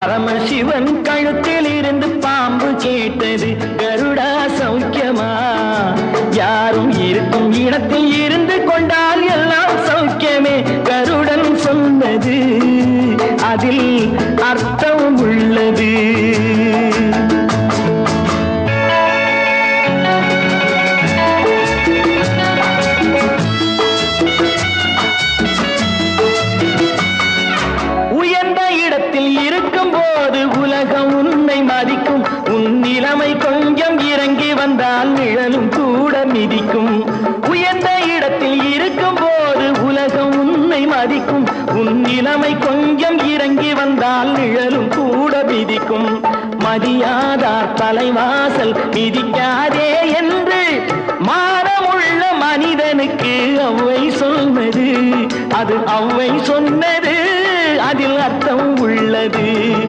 பரமசிவன் கழுத்தில் இருந்து பாம்பு கேட்டது, கருடா சௌக்கியமா? யாரும் இருக்கும் இடத்தில் இருந்து கொண்டால் எல்லாம் சௌக்கியமே. கருடன் சொன்னது அதில் அர்த்தம் உள்ளது. இருக்கும் போது உலகம் உன்னை மதிக்கும். உன் நிலைமை கொஞ்சம் இறங்கி வந்தால் நிழலும் கூட மிதிக்கும். உயர்ந்த இடத்தில் இருக்கும் போது உலகம் உன்னை மதிக்கும். உன் நிலைமை கொஞ்சம் இறங்கி வந்தால் நிழலும் கூட மிதிக்கும். மதியாதார் தலைவாசல் மிதிக்காதே என்று மானமுள்ள மனிதனுக்கு அவ்வை சொன்னது. அது அவ்வை சொன்னது, அதில் அர்த்தம் உள்ளது.